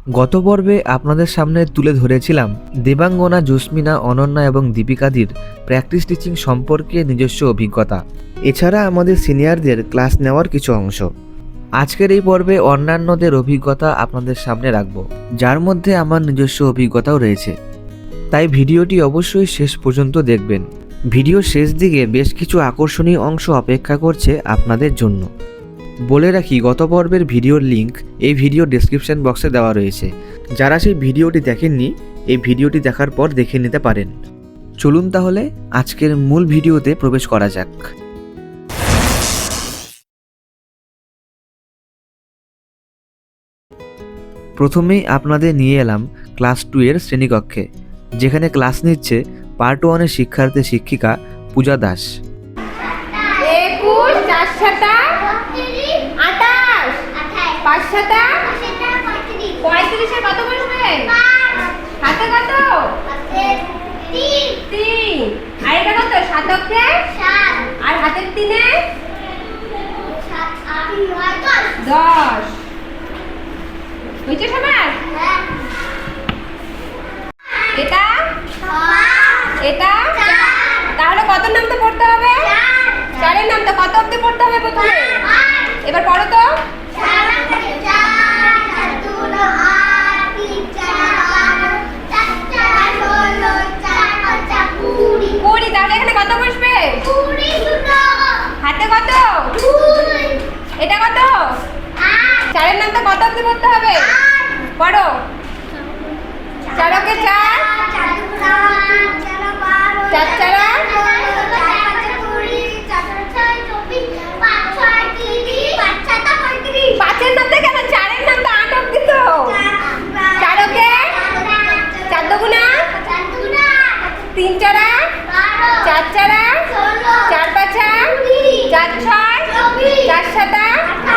গত পর্বে আপনাদের সামনে তুলে ধরেছিলাম দেবাঙ্গনা, জোসমিনা, অনন্যা এবং দীপিকাদির প্র্যাকটিস টিচিং সম্পর্কে নিজস্ব অভিজ্ঞতা, এছাড়া আমাদের সিনিয়রদের ক্লাস নেওয়ার কিছু অংশ। আজকের এই পর্বে অন্যান্যদের অভিজ্ঞতা আপনাদের সামনে রাখব, যার মধ্যে আমার নিজস্ব অভিজ্ঞতাও রয়েছে। তাই ভিডিওটি অবশ্যই শেষ পর্যন্ত দেখবেন। ভিডিওর শেষ দিকে বেশ কিছু আকর্ষণীয় অংশ অপেক্ষা করছে আপনাদের জন্য। বলে রাখি, গত পর্বের ভিডিওর লিংক এই ভিডিও ডেসক্রিপশন বক্সে দেওয়া রয়েছে। যারা সেই ভিডিওটি দেখেননি, এই ভিডিওটি দেখার পর দেখে নিতে পারেন। চলুন তাহলে আজকের মূল ভিডিওতে প্রবেশ করা যাক। প্রথমেই আপনাদের নিয়ে এলাম ক্লাস 2 এর শ্রেণীকক্ষে, যেখানে ক্লাস নিচ্ছে পার্ট 1-এর শিক্ষার্থী শিক্ষিকা পূজা দাস। 21 4 7 28 5 7 35 এর কত বসবে? হাতে কত? 3 আর এটা কত? সাতকে 7 আর হাতের 3 এ 7 8 9 10 হইছে সবার? এটা এটা তাহলে কত নামতে পড়তে হবে? 4 এর নামটা কত অবধি পড়তে হবে প্রথমে? এবার পড়ো তো। 20 তাহলে এখানে কত বসবে? হাতে কত? এটা কত? 4 এর নামটা কত অবধি পড়তে হবে? পড়ো। 4 ওকে 4 4 পাঁচের নামটা কেন? 4 এর নামটা 8 অবধি তো। 4 ওকে 4 দুগুণা 3 4 4 4 4 5 4 6 4 7 4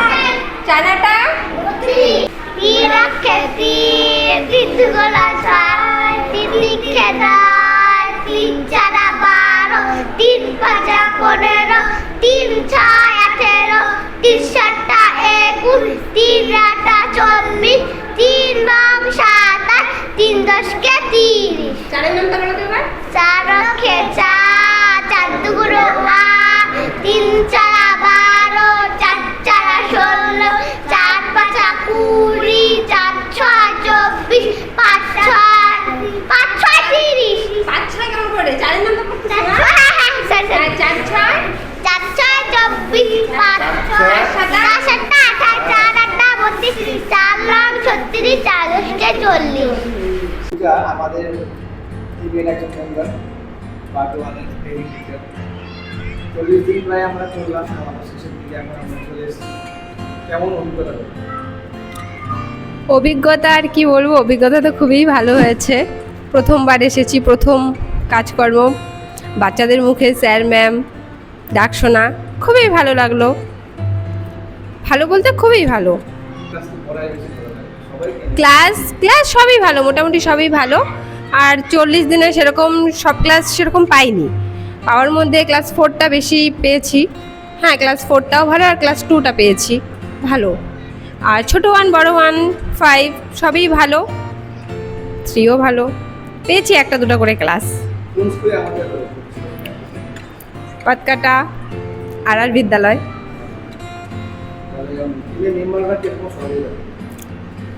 চারের নামটা বলো তো এবার। 4 রক্ষে 4 4 দুগুণে 8 3 4 12 4 4 16 4 5 20 4 6 24 5 6 30 5 6 কেমন করে? চারের নামটা পড়তে হবে। 4 6 4 6 24 5 6 7 28 4 8 32 4 লাখ 36 4 দশকে 40। পূজা আমাদের টিমের একজন মেম্বার, পার্ট 1-এর ট্রেনিং টিচার। 40 দিন প্রায় আমরা চললাম, আমাদের শেষের দিকে এখন আমরা চলে এসেছি। কেমন অভিজ্ঞতা? অভিজ্ঞতা আর কি বলবো, অভিজ্ঞতা তো খুবই ভালো হয়েছে। প্রথমবার এসেছি, প্রথম কাজকর্ম, বাচ্চাদের মুখে স্যার ম্যাম ডাক শোনা খুবই ভালো লাগলো। ভালো বলতে খুবই ভালো। ক্লাস সবই ভালো, মোটামুটি সবই ভালো। আর 40 দিনে সেরকম সব ক্লাস সেরকম পাইনি, পাওয়ার মধ্যে ক্লাস 4টা বেশি পেয়েছি। হ্যাঁ, ক্লাস 4টাও ভালো আর ক্লাস 2টা পেয়েছি ভালো। আর ছোটো 1 বড় 1 5 সবই ভালো, 3ও ভালো পেয়েছি, 1টা 2টা করে ক্লাস। পাতকাটা আর বিদ্যালয়।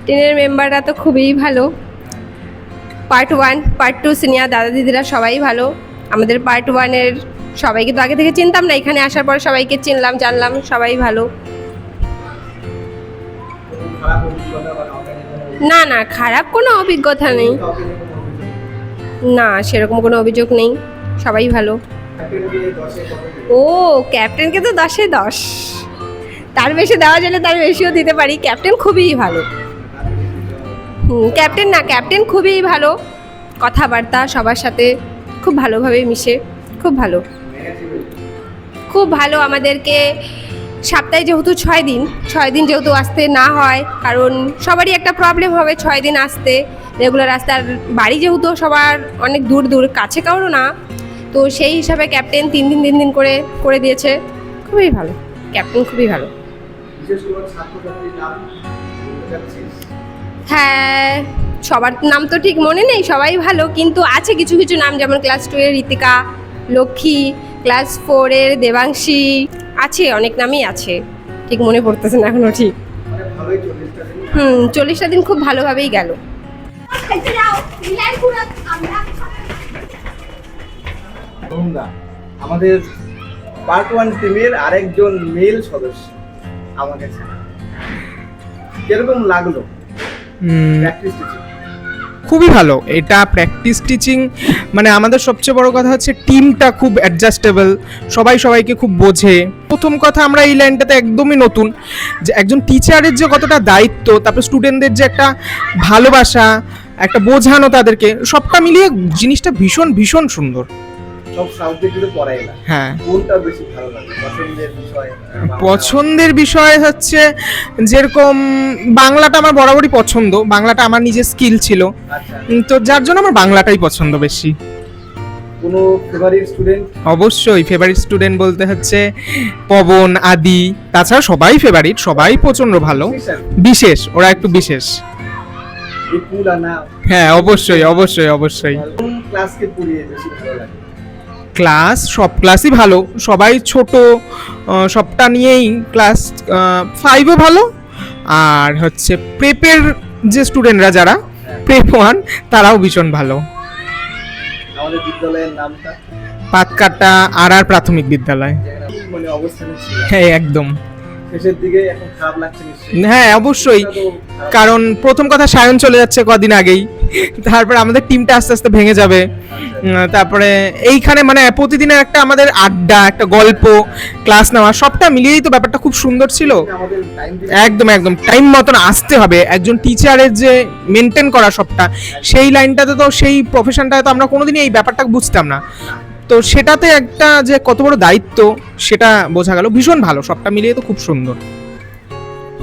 টিনের মেম্বাররা তো খুবই ভালো। পার্ট 1 পার্ট 2 সিনিয়র দাদা দিদিরা সবাই ভালো। আমাদের পার্ট 1-এর সবাইকে তো আগে থেকে চিনতাম না, এখানে আসার পর সবাইকে চিনলাম, জানলাম, সবাই ভালো। না না, খারাপ কোনো অভিজ্ঞতা নেই, না সেরকম কোনো অভিযোগ নেই, সবাই ভালো। ও ক্যাপ্টেনকে তো 10-এ 10, তার বেশি দেওয়া গেলে তার বেশিও দিতে পারি। ক্যাপ্টেন খুবই ভালো। ক্যাপ্টেন খুবই ভালো, কথাবার্তা সবার সাথে খুব ভালোভাবে মিশে, খুব ভালো, খুব ভালো। আমাদেরকে সপ্তাহে যেহেতু 6 দিন যেহেতু আসতে না হয়, কারণ সবারই একটা প্রবলেম হবে 6 দিন আসতে রেগুলার আসতে। আর বাড়ি যেহেতু সবার অনেক দূর দূর, কাছে কারো না, তো সেই হিসাবে ক্যাপ্টেন 3 দিন করে দিয়েছে। খুবই ভালো, ক্যাপ্টেন খুবই ভালো। হ্যাঁ, সবার নাম তো ঠিক মনে নেই, সবাই ভালো, কিন্তু আছে কিছু কিছু নাম, যেমন ক্লাস 2 এর ঋতিকা, লক্ষ্মী, ক্লাস 4 এর দেবাংশী, আছে অনেক নামই আছে, ঠিক মনে পড়তেছে না এখনো ঠিক। মানে ভালোই 40টা দিন। 40টা দিন খুব ভালোভাবেই গেল। তোমরা আমাদের পার্ট 1 টিমের আরেকজন মেল সদস্য আমাকে ছাড়া কিরকম লাগলো প্র্যাকটিস টিচিং? খুবই ভালো এটা প্র্যাকটিস টিচিং। মানে আমাদের সবচেয়ে বড় কথা হচ্ছে টিমটা খুব অ্যাডজাস্টেবল, সবাই সবাইকে খুব বোঝে। প্রথম কথা, আমরা এই লাইনটাতে একদমই নতুন, যে একজন টিচারের যে কতটা দায়িত্ব, তারপরে স্টুডেন্টদের যে একটা ভালোবাসা, একটা বোঝানো তাদেরকে, সবটা মিলিয়ে জিনিসটা ভীষণ ভীষণ সুন্দর। সব সাবজেক্টে পড়াই না, হ্যাঁ, কোনটা বেশি ভালো লাগে পছন্দের বিষয়? পছন্দের বিষয় হচ্ছে যেরকম বাংলাটা আমার বরাবরই পছন্দ, বাংলাটা আমার নিজের স্কিল ছিল, আচ্ছা, তো যার জন্য আমার বাংলাটাই পছন্দ বেশি। কোনো ফেভারিট স্টুডেন্ট? অবশ্যই ফেভারিট স্টুডেন্ট বলতে হচ্ছে পবন, আদি, তাছাড়া সবাই ফেভারিট, সবাই প্রচন্ড ভালো, বিশেষ ওরা একটু বিশেষ। বিপুল আনা হ্যাঁ, অবশ্যই অবশ্যই অবশ্যই। কোন ক্লাসকে পড়িয়ে বেশি ভালো লাগে? ক্লাস সব ক্লাসই ভালো, সবাই ছোট, সবটা নিয়েই ক্লাস 5ও ভালো, আর হচ্ছে প্রেপের যে স্টুডেন্টরা যারা প্রেপ 1 তারাও ভীষণ ভালো। আমাদের বিদ্যালয়ের নামটা? পাতকাটা আর প্রাথমিক বিদ্যালয়। যেখানে মানে অবস্থানে ছিল হ্যাঁ, একদম। শেষের দিকে এখন খারাপ লাগছে নিশ্চয়ই? হ্যাঁ, অবশ্যই, এটা তো খারাপ। কারণ প্রথম কথা সায়ন চলে যাচ্ছে কদিন আগেই, তারপরে আমাদের টিমটা আস্তে আস্তে ভেঙে যাবে। তারপরে এইখানে মানে প্রতিদিনের একটা আমাদের আড্ডা, একটা গল্প, ক্লাস নেওয়া, সবটা মিলিয়েই তো ব্যাপারটা খুব সুন্দর ছিল। আমাদের টাইম একদম একদম টাইম মতন আসতে হবে, একজন টিচারের যে মেনটেন করা সবটা, সেই লাইনটাতে তো, সেই প্রফেশনটাতে তো আমরা কোনোদিনই এই ব্যাপারটা বুঝতাম না, তো সেটাতে একটা যে কত বড় দায়িত্ব সেটা বোঝা গেল। ভীষণ ভালো, সবটা মিলিয়ে তো খুব সুন্দর,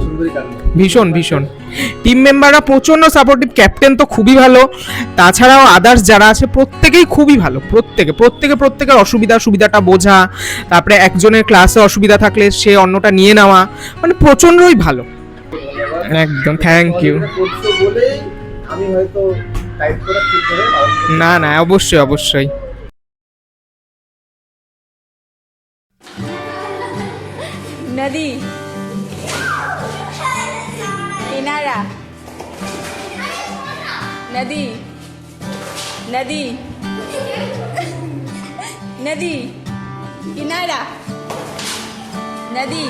সুন্দরী কারণ ভীষণ ভীষণ। টিম মেম্বাররা প্রচণ্ড সাপোর্টিভ, ক্যাপ্টেন তো খুবই ভালো, তাছাড়াও আদার্স যারা আছে প্রত্যেকেই খুবই ভালো, প্রত্যেকের সুবিধাটা বোঝা, তারপরে একজনের ক্লাসে অসুবিধা থাকলে সে অন্যটা নিয়ে নেওয়া, মানে প্রচণ্ডই ভালো। একদম, থ্যাংক ইউ। করছো বলে আমি হয়তো টাইপ করা ঠিক করে না না, অবশ্যই অবশ্যই। नदी किनारा नदी नदी नदी किनारा नदी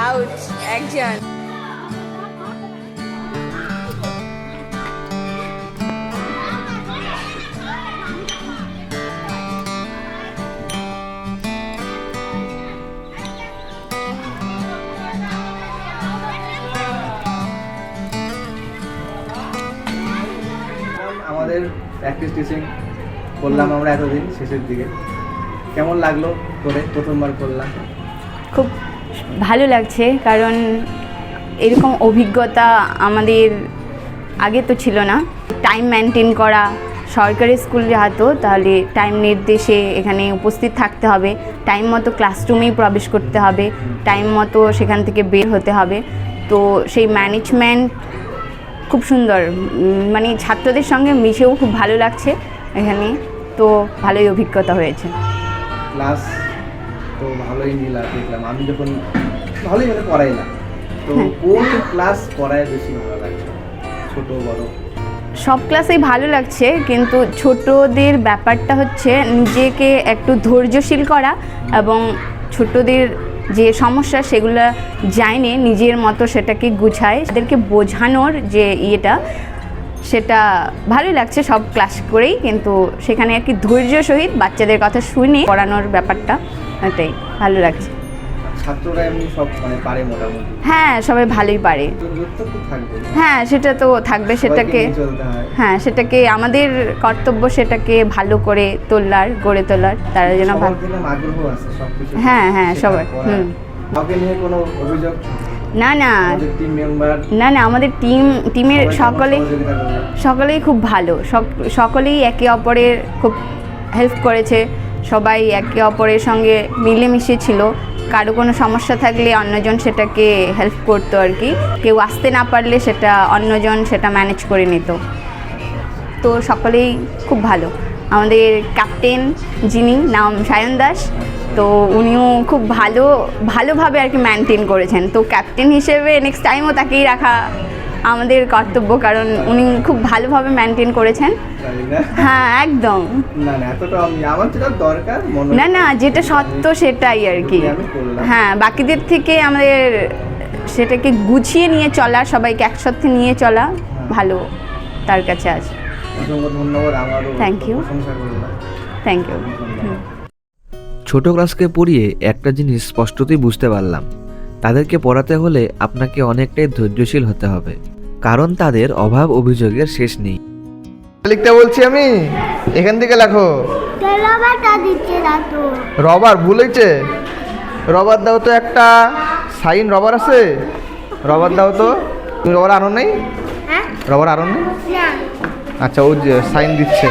आउट एक्शन আমাদের প্র্যাকটিস টিচিং করলাম আমরা এতদিন, শেষের দিকে কেমন লাগলো করে? প্রথমবার করলাম, খুব ভালো লাগছে, কারণ এরকম অভিজ্ঞতা আমাদের আগে তো ছিল না। টাইম মেনটেন করা, সরকারি স্কুল যেহেতু, তাহলে টাইম নির্দেশে এখানে উপস্থিত থাকতে হবে, টাইম মতো ক্লাসরুমেই প্রবেশ করতে হবে, টাইম মতো সেখান থেকে বের হতে হবে, তো সেই ম্যানেজমেন্ট খুব সুন্দর, মানে ছাত্রদের সঙ্গে মিশেও খুব ভালো লাগছে এখানে, তো ভালোই অভিজ্ঞতা হয়েছে। ক্লাস তো ভালোই নিলাম, দেখলাম আমি যখন ভালোই মানে পড়াইলাম, তো কোন ক্লাস পড়ায় বেশি ভালো লাগছে, ছোট বড়? সব ক্লাসেই ভালো লাগছে, কিন্তু ছোটদের ব্যাপারটা হচ্ছে নিজেকে একটু ধৈর্যশীল করা এবং ছোটদের যে সমস্যা সেগুলো জানে নিজের মতো সেটাকে গুছায়, তাদেরকে বোঝানোর যে ইয়েটা, সেটা ভালোই লাগছে সব ক্লাস করেই, কিন্তু সেখানে আর কি ধৈর্য সহিত বাচ্চাদের কথা শুনে পড়ানোর ব্যাপারটা, এটাই ভালো লাগছে। ছাত্ররা এমনি সব মানে পারে মোটামুটি? হ্যাঁ, সবাই ভালোই পারে। তো খুব থাকবে। হ্যাঁ, সেটা তো থাকবে, সেটাকে সবাইকে নিয়ে চলতে হয়। হ্যাঁ, সেটাকে আমাদের কর্তব্য সেটাকে ভালো করে গড়ে তোলার, তারা যেন সবার ভালো। দিকে আগ্রহ আছে সবকিছু। হ্যাঁ, হ্যাঁ, সবাই। কাউকে নিয়ে কোনো অভিযোগ? না না আমাদের টিম মেম্বার না না, আমাদের টিমের সকলেই খুব ভালো, সকলেই একে অপরের খুব হেল্প করেছে, সবাই একে অপরের সঙ্গে মিলেমিশে ছিল, কারো কোনো সমস্যা থাকলে অন্যজন সেটাকে হেল্প করতো আর কি, কেউ আসতে না পারলে সেটা অন্যজন সেটা ম্যানেজ করে নিত। তো সকলেই খুব ভালো। আমাদের ক্যাপ্টেন যিনি নাম সায়ন দাস, তো উনিও খুব ভালোভাবে আর কি মেনটেন করেছেন। তো ক্যাপ্টেন হিসেবে নেক্সট টাইমও তাকেই রাখা আমাদের কর্তব্য, কারণ উনি খুব ভালোভাবে মেনটেন করেছেন। জানি না। হ্যাঁ একদম। না না, এতটা আমার যেটা দরকার মনে না না, যেটা সত্য সেটাই আর কি। আমি করলাম। হ্যাঁ, বাকিদের থেকে আমাদের সেটাকে গুছিয়ে নিয়ে চলা, সবাইকে একসাথে নিয়ে চলা ভালো তার কাছে আছে। অসংখ্য ধন্যবাদ, আমারও Thank you. প্রশংসা করলাম। Thank you. ছোট ক্লাসকে পড়িয়ে একটা জিনিস স্পষ্টতই বুঝতে পারলাম, তাদেরকে পড়াতে হলে আপনাকে অনেকটাই ধৈর্যশীল হতে হবে, কারণ তাদের অভাব অভিযোগের শেষ নেই। লিখতে বলছি আমি, এখান থেকে লেখো। রবারটা দিচ্ছে না তো। রবার ভুল হয়েছে, রবার দাও তো একটা। সাইন রবার আছে, রবার দাও তো। তুমি রবার আনো নেই? হ্যাঁ রবার আনো নেই? না, আচ্ছা, ও যে সাইন দিচ্ছে।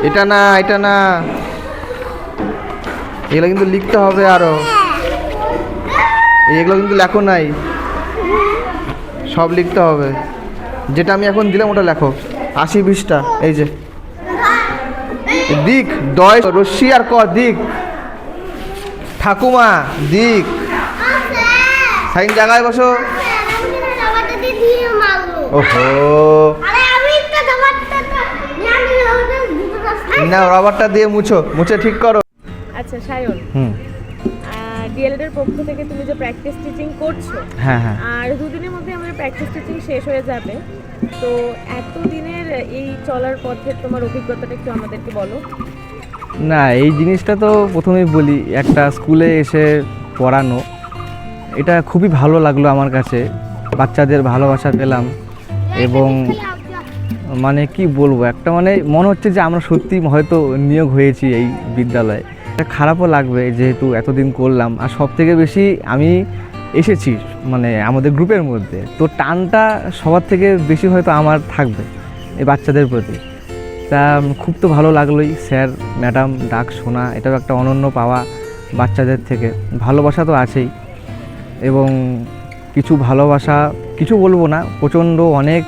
এটা না, এটা না, এগুলো কিন্তু লিখতে হবে আরো। এগুলো কিন্তু লেখো নাই, সব লিখতে হবে। যেটা আমি এখন দিলাম ওটা লেখো। 80-20টা, এই যে দিক, দয় রশ্মি আর ক, দিক। ঠাকুমা, দিক। সাইন জায়গায় বসো। রবারটা দিয়ে মারলো। ওহো, আরে আমি তো রবারটা জানি না, রবারটা দিয়ে মুছো, মুছে ঠিক করো। আচ্ছা সায়ন, হুম, ডিএলএড এর পক্ষ থেকে তুমি যে প্র্যাকটিস টিচিং করছো, হ্যাঁ হ্যাঁ। আর দুদিনের মধ্যে আমাদের প্র্যাকটিস টিচিং শেষ হয়ে যাবে, তো এতদিনের এই চলার পথে তোমার অভিজ্ঞতাটা একটু আমাদেরকে বলো। না, এই জিনিসটা তো প্রথমেই বলি, একটা স্কুলে এসে পড়ানো, এটা খুবই ভালো লাগলো আমার কাছে। বাচ্চাদের ভালোবাসা পেলাম এবং মানে কি বলবো, একটা মানে মনে হচ্ছে যে আমরা সত্যি হয়তো নিয়োগ হয়েছি এই বিদ্যালয়ে। এটা খারাপও লাগবে যেহেতু এতদিন করলাম, আর সব থেকে বেশি আমি এসেছি মানে আমাদের গ্রুপের মধ্যে, তো টানটা সবার থেকে বেশি হয়তো আমার থাকবে এই বাচ্চাদের প্রতি। তা খুব তো ভালো লাগলোই, স্যার ম্যাডাম ডাক শোনা, এটাও একটা অনন্য পাওয়া বাচ্চাদের থেকে। ভালোবাসা তো আছেই, এবং কিছু ভালোবাসা, কিছু বলবো না, প্রচণ্ড অনেক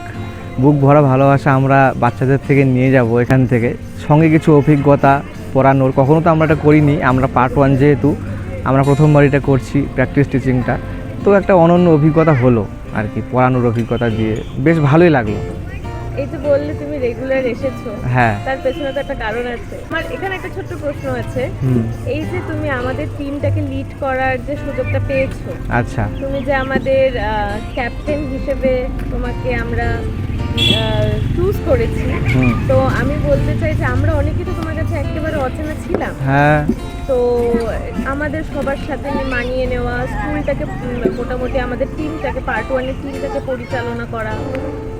বুক ভরা ভালোবাসা আমরা বাচ্চাদের থেকে নিয়ে যাব এখান থেকে। সঙ্গে কিছু অভিজ্ঞতা পড়ানোর, কখনো তো আমরা এটা করিনি, আমরা পার্ট 1 যেহেতু আমরা প্রথমবার এটা করছি প্র্যাকটিস টিচিংটা, তো একটা অনন্য অভিজ্ঞতা হলো আর কি, পড়ানোর অভিজ্ঞতা দিয়ে বেশ ভালোই লাগলো। এই যে বললে তুমি রেগুলার এসেছো, হ্যাঁ। তার পেছনে তো একটা কারণ আছে। আমার এখানে একটা ছোট্ট প্রশ্ন আছে, হুম। এই যে তুমি আমাদের টিমটাকে লিড করার যে সুযোগটা পেয়েছো, আচ্ছা। তুমি যে আমাদের ক্যাপ্টেন হিসেবে তোমাকে আমরা চুজ করেছি, হুম। তো আমি বলতে চাই যে আমরা অনেকেই তো তোমার কাছে একেবারে অচেনা ছিলাম, হ্যাঁ। তো আমাদের সবার সাথে মানিয়ে নেওয়া, স্কুলটাকে মোটামুটি আমাদের টিমটাকে পার্ট 1-এর টিমটাকে পরিচালনা করা,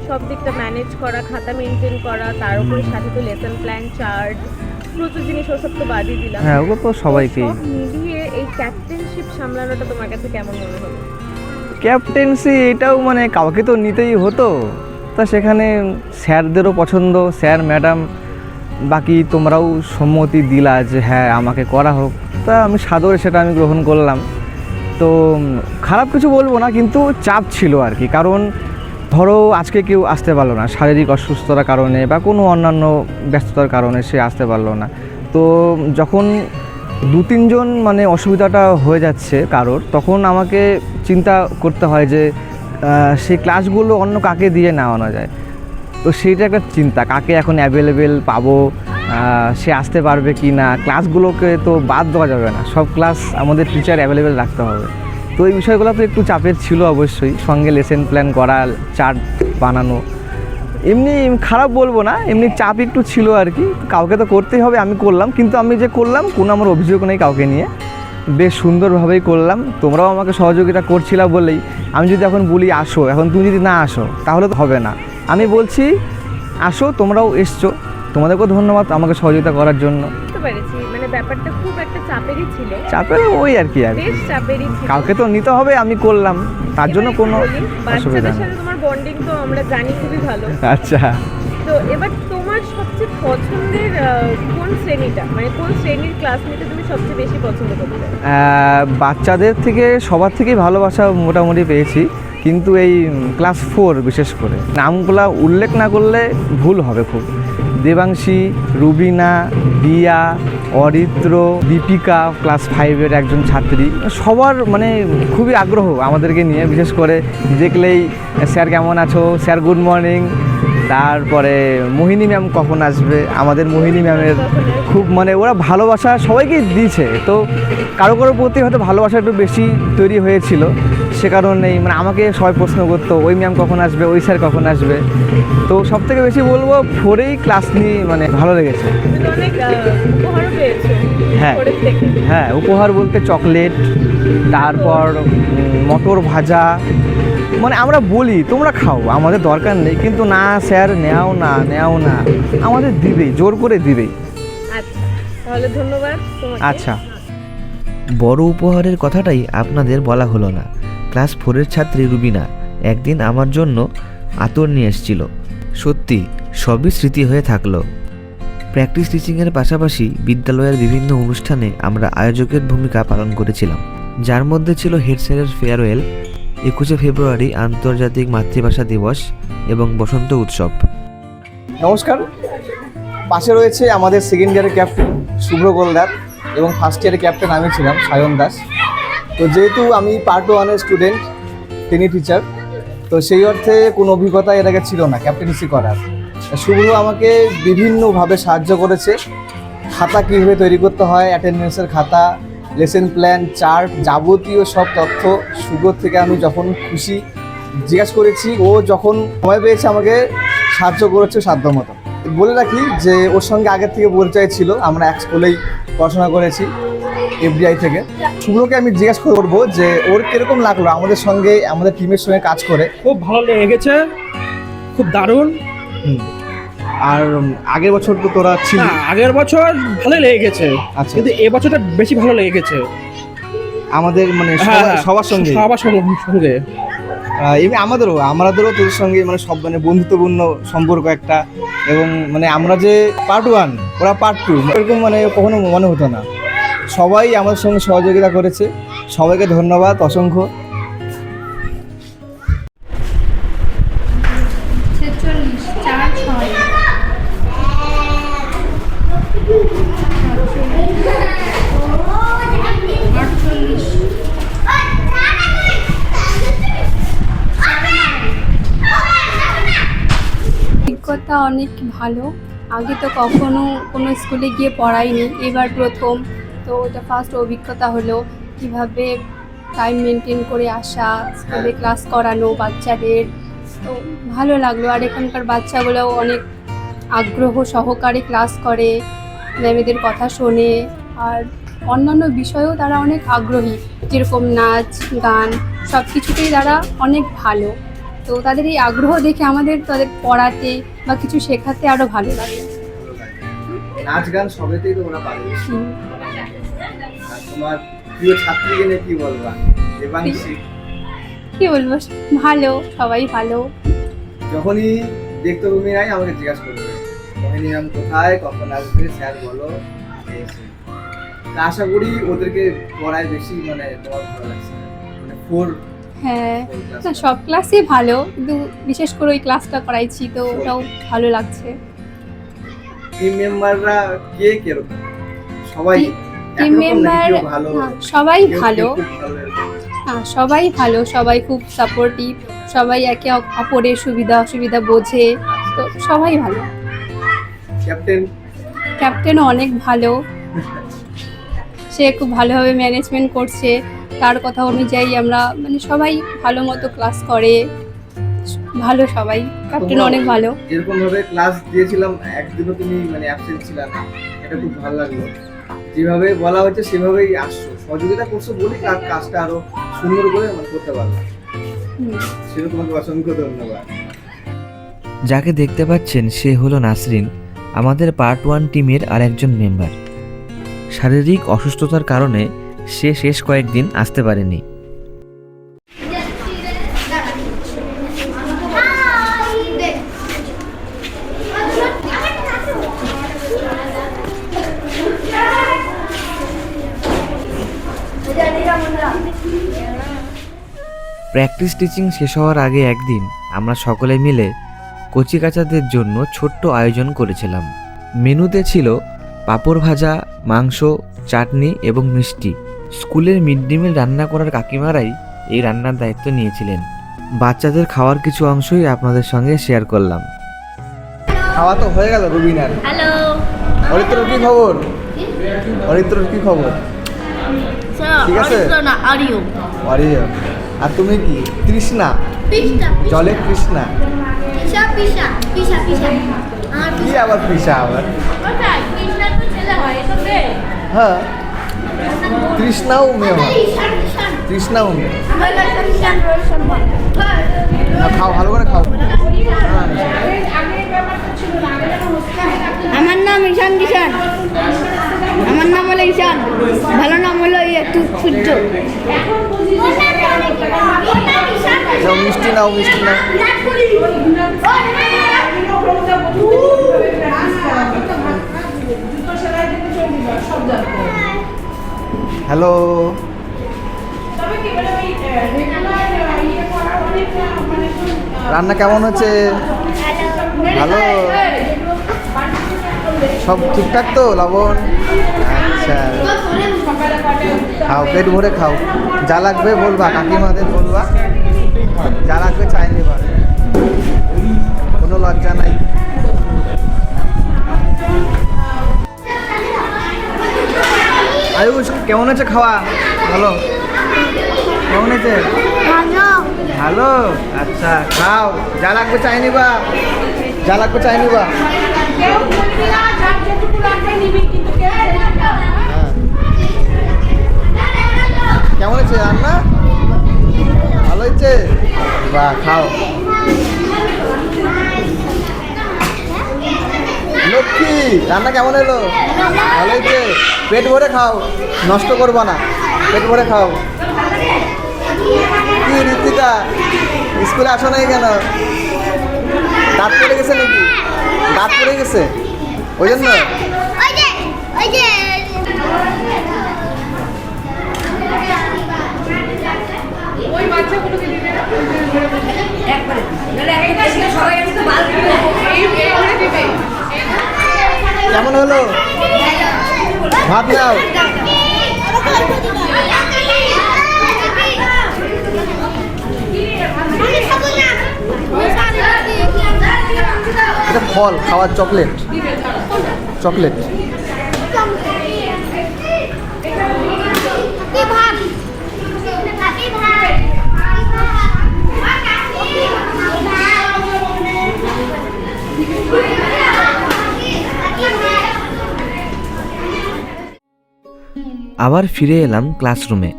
সব দিকটা ম্যানেজ করা, খাতা মেনটেন করা, তার উপরে সাথে তো লেসন প্ল্যান, চার্ট, প্রচুর জিনিস ওসব তো বাদই দিলাম। হ্যাঁ, ওগুলো তো সবাইকেই। সব মিলিয়ে এই ক্যাপ্টেনশিপ সামলানোটা তোমার কাছে কেমন মনে হলো? ক্যাপ্টেন্সি এটাও মানে কাউকে তো নিতেই হতো, তা সেখানে স্যারদেরও পছন্দ, স্যার ম্যাডাম বাকি তোমরাও সম্মতি দিলা যে হ্যাঁ আমাকে করা হোক, তা আমি সাদরে সেটা আমি গ্রহণ করলাম। তো খারাপ কিছু বলবো না, কিন্তু চাপ ছিল আর কি, কারণ ধরো আজকে কেউ আসতে পারলো না শারীরিক অসুস্থতার কারণে বা কোনো অন্যান্য ব্যস্ততার কারণে, সে আসতে পারলো না। তো যখন 2-3 জন মানে অসুবিধাটা হয়ে যাচ্ছে কারোর, তখন আমাকে চিন্তা করতে হয় যে সেই ক্লাসগুলো অন্য কাকে দিয়ে নেওয়ানো যায়। তো সেইটা একটা চিন্তা, কাকে এখন অ্যাভেলেবেল পাবো, সে আসতে পারবে কি না, ক্লাসগুলোকে তো বাদ দেওয়া যাবে না, সব ক্লাস আমাদের টিচার অ্যাভেলেবেল রাখতে হবে। তো এই বিষয়গুলো তো একটু চাপের ছিল অবশ্যই, সঙ্গে লেসন প্ল্যান করা, চার্ট বানানো, এমনি খারাপ বলবো না, এমনি চাপ একটু ছিল আর কি। কাউকে তো করতেই হবে, আমি করলাম, কিন্তু আমি যে করলাম কোনো আমার অভিযোগ নেই কাউকে নিয়ে, বেশ সুন্দরভাবেই করলাম। তোমরাও আমাকে সহযোগিতা করছিলা বলেই, আমি যদি এখন বলি আসো, এখন তুমি যদি না আসো তাহলে তো হবে না। আমি বলছি আসো, তোমরাও এসছো, তোমাদেরকেও ধন্যবাদ আমাকে সহযোগিতা করার জন্য। বুঝতে পেরেছি, মানে ব্যাপারটা খুব একটা চাপেরই ছিল, চাপের ওই আর কি, বেশ চাপেরই ছিল। কাউকে তো নিতে হবে, আমি করলাম, তার জন্য এবার কোনো একটু বলি, অসুবিধা বাচ্চাদের নেই। সাথে তোমার বন্ডিং তো আমরা জানি খুবই ভালো, আচ্ছা। তো এবার তোমার তোমার সবচেয়ে পছন্দের কোন শ্রেণীটা, মানে কোন শ্রেণীর ক্লাস নিতে তুমি সবচেয়ে বেশি পছন্দ করতে? বাচ্চাদের থেকে সবার থেকেই ভালোবাসা মোটামুটি পেয়েছি, কিন্তু এই ক্লাস 4 বিশেষ করে নামগুলা উল্লেখ না করলে ভুল হবে খুব। দেবাংশী, রুবিনা, দিয়া, অরিত্র, দীপিকা ক্লাস 5-এর একজন ছাত্রী, সবার মানে খুবই আগ্রহ আমাদেরকে নিয়ে। বিশেষ করে দেখলেই স্যার কেমন আছো, স্যার গুড মর্নিং, তারপরে মোহিনী ম্যাম কখন আসবে। আমাদের মোহিনী ম্যামের খুব মানে ওরা ভালোবাসা সবাইকেই দিয়েছে, তো কারো কারোর প্রতি হয়তো ভালোবাসা একটু বেশি তৈরি হয়েছিল, সে কারণেই মানে আমাকে সবাই প্রশ্ন করতো ওই ম্যাম কখন আসবে, ওই স্যার কখন আসবে। তো সব থেকে বেশি বলবো 4-এই ক্লাস নিয়ে মানে ভালো লেগেছে। তুমি অনেক উপহারও পেয়েছো হ্যাঁ পরের থেকে। হ্যাঁ, উপহার বলতে চকলেট, তারপর মটর ভাজা। মানে আমরা বলি তোমরা খাও, আমাদের দরকার নেই, কিন্তু না স্যার নেও না, আমাদের দিবেই, জোর করে দিবেই। আচ্ছা, তাহলে ধন্যবাদ তোমাকে। আচ্ছা, বড় উপহারের কথাটাই আপনাদের বলা হলো না। ক্লাস 4-এর ছাত্রী রুবিনা একদিন আমার জন্য আতর নিয়ে এসেছিল। সত্যি সবই স্মৃতি হয়ে থাকলো। প্র্যাকটিস টিচিংয়ের পাশাপাশি বিদ্যালয়ের বিভিন্ন অনুষ্ঠানে আমরা আয়োজকের ভূমিকা পালন করেছিলাম, যার মধ্যে ছিল হেড স্যারের ফেয়ারওয়েল, 21শে ফেব্রুয়ারি আন্তর্জাতিক মাতৃভাষা দিবস এবং বসন্ত উৎসব। নমস্কার, পাশে রয়েছে আমাদের সেকেন্ড ইয়ারের ক্যাপ্টেন শুভ্র গোলদার এবং ফার্স্ট ইয়ারের ক্যাপ্টেন আমি ছিলাম সায়ন দাস। তো যেহেতু আমি পার্ট 1-এর স্টুডেন্ট, তিনি টিচার, তো সেই অর্থে কোনো অভিজ্ঞতা এর আগে ছিল না ক্যাপ্টেন্সি করার। শুভ্র আমাকে বিভিন্নভাবে সাহায্য করেছে। খাতা কীভাবে তৈরি করতে হয়, অ্যাটেন্ডেন্সের খাতা, লেসন প্ল্যান, চার্ট, যাবতীয় সব তথ্য শুভ্র থেকে আমি যখন খুশি জিজ্ঞাসা করেছি, ও যখন সময় পেয়েছে আমাকে সাহায্য করেছে সাধ্যমতো। বলে রাখি যে ওর সঙ্গে আগের থেকে পরিচয় ছিল, আমরা এক স্কুলেই পড়াশোনা করেছি এফডিআই থেকে। শুভ্রকে আমি জিজ্ঞাসা করবো যে ওর কীরকম লাগলো আমাদের সঙ্গে, আমাদের টিমের সঙ্গে কাজ করে। খুব ভালো লেগেছে, খুব দারুণ। আর আগের বছর তো তোরা ছিল, আগের বছর ভালো লেগেছে, আচ্ছা, কিন্তু এবছরটা বেশি ভালো লেগেছে আমাদের মানে সবার সঙ্গে সঙ্গে এমনি আমাদেরও তোদের সঙ্গে মানে সব মানে বন্ধুত্বপূর্ণ সম্পর্ক একটা। এবং মানে আমরা যে পার্ট 1 ওরা পার্ট 2 এরকম মানে কখনো মনে হতো না। সবাই আমাদের সঙ্গে সহযোগিতা করেছে, সবাইকে ধন্যবাদ অসংখ্য। অভিজ্ঞতা অনেক ভালো। আগে তো কখনো কোনো স্কুলে গিয়ে পড়াইনি, এবার প্রথম, তো এটা ফার্স্ট অভিজ্ঞতা হলো কিভাবে টাইম মেনটেন করে আসা, স্কুলে ক্লাস করানো বাচ্চাদের, তো ভালো লাগলো। আর এখানকার বাচ্চাগুলোও অনেক আগ্রহ সহকারে ক্লাস করে, ম্যামেদের কথা শোনে, আর অন্যান্য বিষয়েও তারা অনেক আগ্রহী, যেরকম নাচ গান সব কিছুতেই তারা অনেক ভালো। তো তাদের এই আগ্রহ দেখে আমাদের তাদের পড়াতে বা কিছু শেখাতে আরও ভালো লাগে। নাচ গান সবেতেই তো ওরা পারে। আর তোমার প্রিয় ছাত্রীকে নিয়ে কি বলবা? দেবাংশী কি বলবো, ভালো, সবাই ভালো। যখনই দেখতে তুমি নাই আমাকে জিজ্ঞাসা করবে মোহিনী ম্যাম কোথায়, কখন আসবে, স্যার বলো। আশা করি ওদেরকে পড়ায় বেশি মানে তোমার ভালো লাগছে, মানে 4 হ্যাঁ, না সব ক্লাসই ভালো, কিন্তু বিশেষ করে ওই ক্লাসটা করাইছি তো ওটাও ভালো লাগছে। টিম মেম্বাররা কে কিরকম? সবাই টিম মেম্বার সবাই ভালো, হ্যাঁ সবাই ভালো, সবাই খুব সাপোর্টিভ, সবাই একে অপরের সুবিধা অসুবিধা বোঝে, তো সবাই ভালো। ক্যাপ্টেনও অনেক ভালো, সে খুব ভালোভাবে ম্যানেজমেন্ট করছে, তার কথা অনুযায়ী আমরা মানে সবাই ভালো মতো ক্লাস করে, ভালো সবাই। ক্যাপ্টেন অনেক ভালো। এরকম ভাবে ক্লাস দিয়েছিলাম, একদিনও তুমি মানে অ্যাবসেন্ট ছিলে না, এটা খুব ভালো লাগলো। যেভাবে বলা হচ্ছে সেভাবেই আসছো, সহযোগিতা করছো বলেই কাজটা আরো সুন্দর করে মানে করতে পারলাম, সেটা তোমাকে অসংখ্য ধন্যবাদ। যাকে দেখতে পাচ্ছেন সে হলো নাসরিন, আমাদের পার্ট 1 টিমের আরেকজন মেম্বার। শারীরিক অসুস্থতার কারণে সে শেষ কয়েকদিন আসতে পারেনি। প্র্যাকটিস টিচিং শেষ হওয়ার আগে একদিন আমরা সকলে মিলে কচিকাচাদের জন্য ছোট্ট আয়োজন করেছিলাম। মেনুতে ছিল পাঁপড় ভাজা, মাংস, চাটনি এবং মিষ্টি। স্কুলের মিড ডে মিল রান্না করার কাকিমারাই এই রান্নার দায়িত্ব নিয়েছিলেন। বাচ্চাদের খাওয়ার কিছু অংশই আপনাদের সঙ্গে শেয়ার করলাম। খাওয়া তো হয়ে গেল রুবিনার। হ্যালো অরিত্রর কি খবর? অরিত্রর কি খবর? ঠিক আছে। না আরিও অরিয়। আর তুমি কি? তৃষ্ণা, পিসা জলে তৃষ্ণা। পিসা পিসা পিসা পিসা আর কি আবার তৃষা আবার? কোথায় পিসা তো ছেলে হয় এসবে হ্যাঁ, তৃষ্ণাও মেয়ে হয়। ঈশান ঈশান তৃষ্ণাও মেয়ে। আমাদের ঈশান রোশন বল খাও, ভালো করে খাও। আমার নাম ঈশান কিষান, আমার নাম হলো ঈশান, ভালো নাম হলো একটু সূর্য। নাও মিষ্টি, নাও মিষ্টি নাও। হ্যালো, রান্না কেমন হচ্ছে? ভালো, সব ঠিকঠাক তো লবণ? আচ্ছা, খাও, পেট ভরে খাও। যা লাগবে বলবা, কাকিমাদের বলবা, যা লাগবে চাই নেবা, কোনো লজ্জা নাই। আয়ুষ, কেমন আছে খাওয়া? ভালো, কেমন আছে? ভালো, আচ্ছা খাও, যা লাগবে চাই নিবা, যা লাগবে চাই নিবা। হ্যাঁ। কেমন আছে রান্না? ভালো হয়েছে? বাহ, খাও। লক্ষ্মী, রান্না কেমন এলো? ভালো হয়েছে? পেট ভরে খাও, নষ্ট করবা না, পেট ভরে খাও। কি ঋতিকা, স্কুলে আসো নাই কেন? দাঁত পড়ে গেছে নাকি? দাঁত পড়ে গেছে ওই জন্য? কেমন হলো? ভাত নাও। এটা ফল খাওয়ার, চকলেট, চকলেট। আবার ফিরে এলাম ক্লাসরুমে।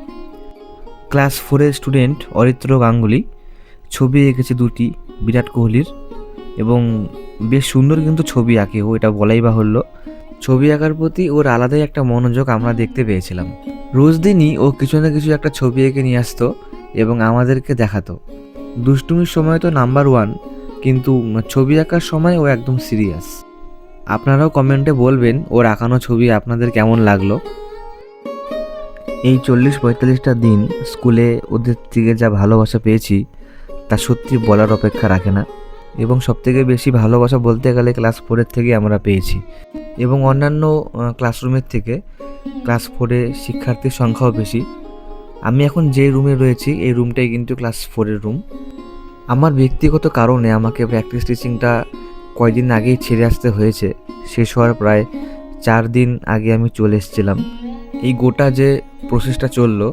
ক্লাস 4-এর স্টুডেন্ট অরিত্র গাঙ্গুলি ছবি এঁকেছে দুটি বিরাট কোহলির, এবং বেশ সুন্দর কিন্তু ছবি আঁকে ও, এটা বলাই বাহুল্য। ছবি আঁকার প্রতি ওর আলাদাই একটা মনোযোগ আমরা দেখতে পেয়েছিলাম। রোজ দিনই ও কিছু না কিছু একটা ছবি এঁকে নিয়ে আসতো এবং আমাদেরকে দেখাতো। দুষ্টুমির সময় তো নাম্বার 1, কিন্তু ছবি আঁকার সময় ও একদম সিরিয়াস। আপনারাও কমেন্টে বলবেন ওর আঁকানো ছবি আপনাদের কেমন লাগলো। এই 40-45টা দিন স্কুলে ওদের থেকে যা ভালোবাসা পেয়েছি তা সত্যি বলার অপেক্ষা রাখে না, এবং সবথেকে বেশি ভালোবাসা বলতে গেলে ক্লাস 4-এর থেকে আমরা পেয়েছি, এবং অন্যান্য ক্লাসরুমের থেকে ক্লাস 4-এ শিক্ষার্থীর সংখ্যাও বেশি। আমি এখন যে রুমে রয়েছি এই রুমটাই কিন্তু ক্লাস 4-এর রুম। আমার ব্যক্তিগত কারণে আমাকে প্র্যাকটিস টিচিংটা কয়েকদিন আগেই ছেড়ে আসতে হয়েছে। শেষ হওয়ার প্রায় 4 দিন আগে আমি চলে এসেছিলাম। এই গোটা যে প্রসেসটা চললো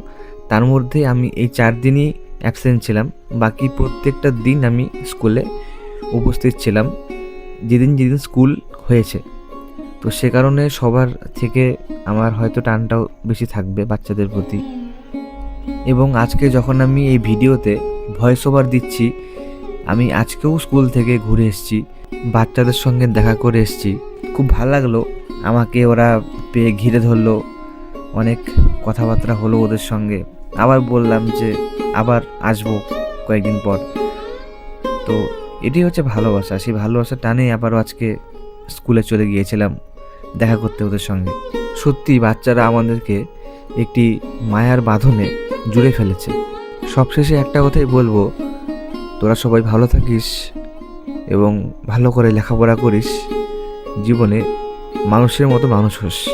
তার মধ্যে আমি এই 4 দিনই অ্যাবসেন্ট ছিলাম, বাকি প্রত্যেকটা দিন আমি স্কুলে উপস্থিত ছিলাম যেদিন যেদিন স্কুল হয়েছে। তো সে কারণে সবার থেকে আমার হয়তো টানটাও বেশি থাকবে বাচ্চাদের প্রতি। এবং আজকে যখন আমি এই ভিডিওতে ভয়েস ওভার দিচ্ছি, আমি আজকেও স্কুল থেকে ঘুরে এসেছি, বাচ্চাদের সঙ্গে দেখা করে এসেছি। খুব ভালো লাগলো, আমাকে ওরা পেয়ে ঘিরে ধরলো, অনেক কথাবার্তা হলো ওদের সঙ্গে। আবার বললাম যে আবার আসবো কয়েকদিন পর। তো এটাই হচ্ছে ভালোবাসা। সেই ভালোবাসার টানে আবারও আজকে স্কুলে চলে গিয়েছিলাম দেখা করতে ওদের সঙ্গে। সত্যি বাচ্চারা আমাদেরকে একটি মায়ার বাঁধনে জুড়ে ফেলেছে। সবশেষে একটা কথাই বলবো, তোরা সবাই ভালো থাকিস এবং ভালো করে লেখাপড়া করিস, জীবনে মানুষের মতো মানুষ হোস।